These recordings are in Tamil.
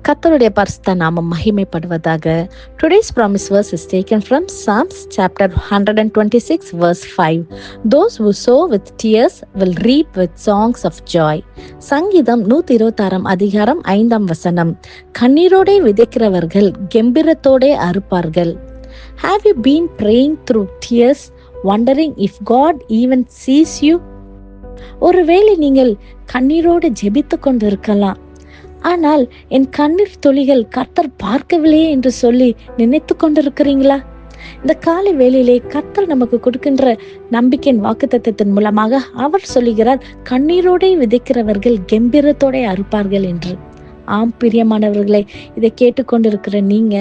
கர்த்தருடைய பரிசுத்த நாமம் மகிமைப்படுவதாக. Today's promise verse is taken from Psalms chapter 126 verse 5. Those who sow with tears will reap with songs of joy. சங்கீதம் 126 அதிகாரம் 5 வசனம். கண்ணீரோடே விதைக்கிறவர்கள் கெம்பீரத்தோடே அறுப்பார்கள். Have you been praying through tears, wondering if God even sees you? ஒருவேளை நீங்கள் கண்ணீரோடு ஜெபித்து கொண்டு இருக்கலாம். ஆனால் என் கண்ணீர் துளிகள் கர்த்தர் பார்க்கவில்லையே என்று சொல்லி நினைத்து கொண்டிருக்கிறீங்களா? இந்த காலை வேளையிலே கர்த்தர் நமக்கு கொடுக்கின்ற நம்பிக்கையின் வாக்குத்தத்தத்தின் மூலமாக அவர் சொல்லுகிறார், கண்ணீரோடே விதைக்கிறவர்கள் கெம்பீரத்தோட அறுப்பார்கள் என்று. ஆம் பிரியமானவர்களே, இதை கேட்டுக்கொண்டிருக்கிற நீங்க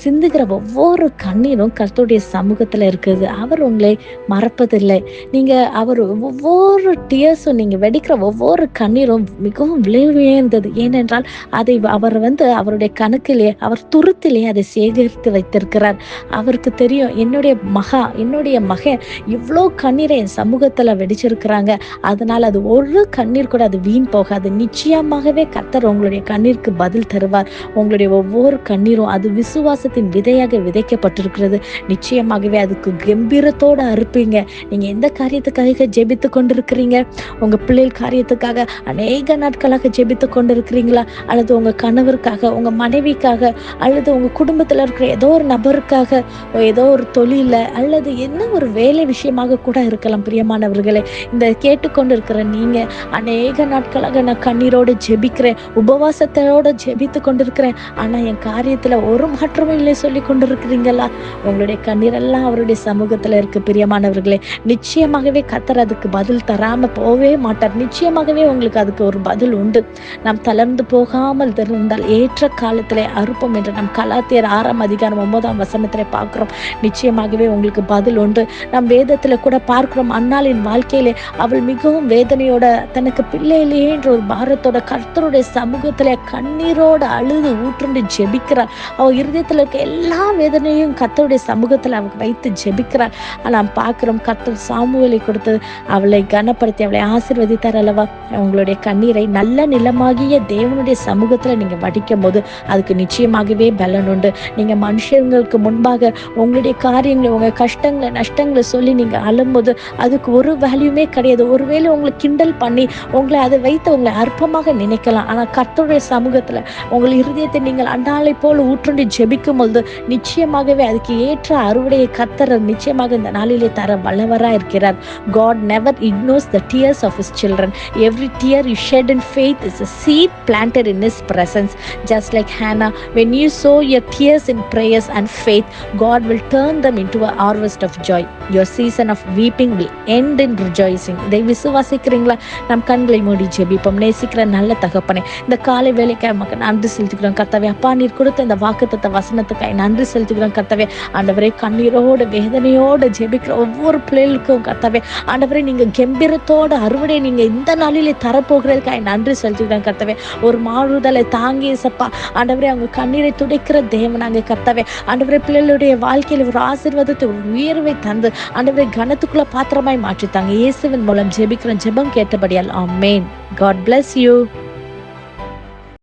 சிந்துகிற ஒவ்வொரு கண்ணீரும் கர்த்தருடைய சமூகத்துல இருக்குது. அவர் உங்களை மறப்பதில்லை. நீங்க அவர் ஒவ்வொரு டியர்ஸும், நீங்க வெடிக்கிற ஒவ்வொரு கண்ணீரும் மிகவும் விலை உயர்ந்தது. ஏனென்றால் அதை அவர் அவருடைய கணக்கிலே, அவர் துருத்திலே அதை சேகரித்து வைத்திருக்கிறார். அவருக்கு தெரியும், என்னுடைய மகன் இவ்வளோ கண்ணீரை என் சமூகத்துல வெடிச்சிருக்கிறாங்க. அதனால அது ஒரு கண்ணீர் கூட அது வீண் போகாது. நிச்சயமாகவே கர்த்தர் உங்களுடைய கண்ணீருக்கு பதில் தருவார். உங்களுடைய ஒவ்வொரு கண்ணீரும் அது விசுவாசத்தின் விதையாக விதைக்கப்பட்டிருக்கிறது. நிச்சயமாகவே அதுக்கு கம்பீரத்தோடு அறுப்பீங்க. நீங்க எந்த காரியத்துக்காக ஜெபித்து கொண்டிருக்கிறீங்க? உங்க பிள்ளைகள் காரியத்துக்காக அநேக நாட்களாக ஜெபித்து கொண்டிருக்கிறீங்களா? அல்லது உங்க கணவருக்காக, உங்க மனைவிக்காக, அல்லது உங்க குடும்பத்துல இருக்கிற ஏதோ ஒரு நபருக்காக, ஏதோ ஒரு தொழில, அல்லது என்ன ஒரு வேலை விஷயமாக கூட இருக்கலாம். பிரியமானவர்களே, இந்த கேட்டுக்கொண்டிருக்கிற நீங்க அநேக நாட்களாக நான் கண்ணீரோடு ஜெபிக்கிறேன், உபவாசத்தோட ஜெபித்து கொண்டிருக்கிறேன், ஆனா என் காரியத்துல ஒரு மாற்றமும் இல்லை சொல்லி கொண்டிருக்கிறீங்களா? உங்களுடைய கண்ணீரெல்லாம் அவருடைய சமூகத்துல இருக்கு. பிரியமானவர்களே, நிச்சயமாகவே கர்த்தர் அதுக்கு பதில் தராம போவே மாட்டார். நிச்சயமாகவே உங்களுக்கு அதுக்கு ஒரு பதில் உண்டு. நாம் தளர்ந்து போகாமல் இருந்தால் ஏற்ற காலத்திலே அறுப்போம் என்று நம் கலாத்தியர் 6 அதிகாரம் 9 வசனத்திலே பார்க்கிறோம். நிச்சயமாகவே உங்களுக்கு பதில் உண்டு. நம் வேதத்துல கூட பார்க்கிறோம், அன்னாளின் வாழ்க்கையிலே அவள் மிகவும் வேதனையோட, தனக்கு பிள்ளை இல்லையே என்ற ஒரு பாரத்தோட கர்த்தருடைய சமூகத்திலே கண்ணீரோட அழுது ஊற்றுண்டு ஜெபிக்கிறார். அவள் இருதயத்துல இருக்க எல்லா வேதனையும் கர்த்தருடைய சமூகத்துல அவள் வைத்து ஜெபிக்கிறார். நாம் பார்க்கிறோம், கர்த்தர் சாமுவேலை கொடுத்து அவளை கனப்படுத்தி அவளை ஆசீர்வதித்தார் அல்லவா? உங்களுடைய கண்ணீரை நல்ல நிலமாகிய தேவனுடைய சமூகத்துல நீங்க வடிக்கும் போது அதுக்கு நிச்சயமாகவே பலன் உண்டு. நீங்க மனுஷங்களுக்கு முன்பாக உங்களுடைய காரியங்களை, உங்க கஷ்டங்களை, நஷ்டங்களை சொல்லி நீங்க அழும்போது அதுக்கு ஒரு வேல்யூமே கிடையாது. ஒருவேளை உங்களை கிண்டல் பண்ணி உங்களை அதை வைத்து உங்களை அற்பமாக நினைக்கலாம். ஆனா கர்த்தருடைய சமூகத்துல உங்கள் இருதயத்தை நீங்கள் அண்டாளை போல ஊற்றுண்டி ஜெபிக்கும் பொழுது நிச்சயமாகவே அதுக்கு ஏற்ற அறுவடையை கர்த்தர் நிச்சயமாக இந்த நாளிலே தர வல்லவரா இருக்கிறார். God never ignores the tears of his children. Every tear you shed in faith is a seed planted in his presence. Just like Hannah, when you sow your tears in prayers and faith, God will turn them into a harvest of joy. Your season of weeping will end in rejoicing. இதை விசுவாசிக்கிறீங்களா? நம் கண்களை மூடி ஜெபிப்போம். நேசிக்கிற நல்ல தகப்பனே, இந்த காலை வேளைக்காக நமக்கு நன்றி செலுத்துகிறோம் கர்த்தாவே. அப்பா, நீர் கொடுத்த இந்த வாக்குத்தத்த வசனத்துக்காக நன்றி செலுத்துகிறோம் கர்த்தாவே. ஆண்டவரே, கண்ணீரோடு வேதனையோடு ஜெபிக்கிற ஒவ்வொரு பிள்ளைகளுக்கும் கர்த்தாவே, ஆண்டவரே, நீங்க கம்பீரத்தோட அறுவடை நீங்க இந்த நாளிலே தரப்போகிறதுக்காக நன்றி செலுத்துகிறோம் கர்த்தாவே. ஒரு மாறுதலை தாங்கி சப்பா, ஆண்டவரே, அவங்க கண்ணீரை துடைக்கிற தேவனாங்க கர்த்தாவே. ஆண்டவரே, பிள்ளைகளுடைய வாழ்க்கையில் ஒரு ஆசீர்வாதத்தை, ஒரு உயர்வை தந்து ஆண்டவரே கனத்துக்குள்ள பாத்திரமாய் மாற்றித்தாங்க. இயேசுவின் மூலம் ஜெபிக்கிறோம். ஜெபம் கேட்டபடியால் ஆமென். God bless you.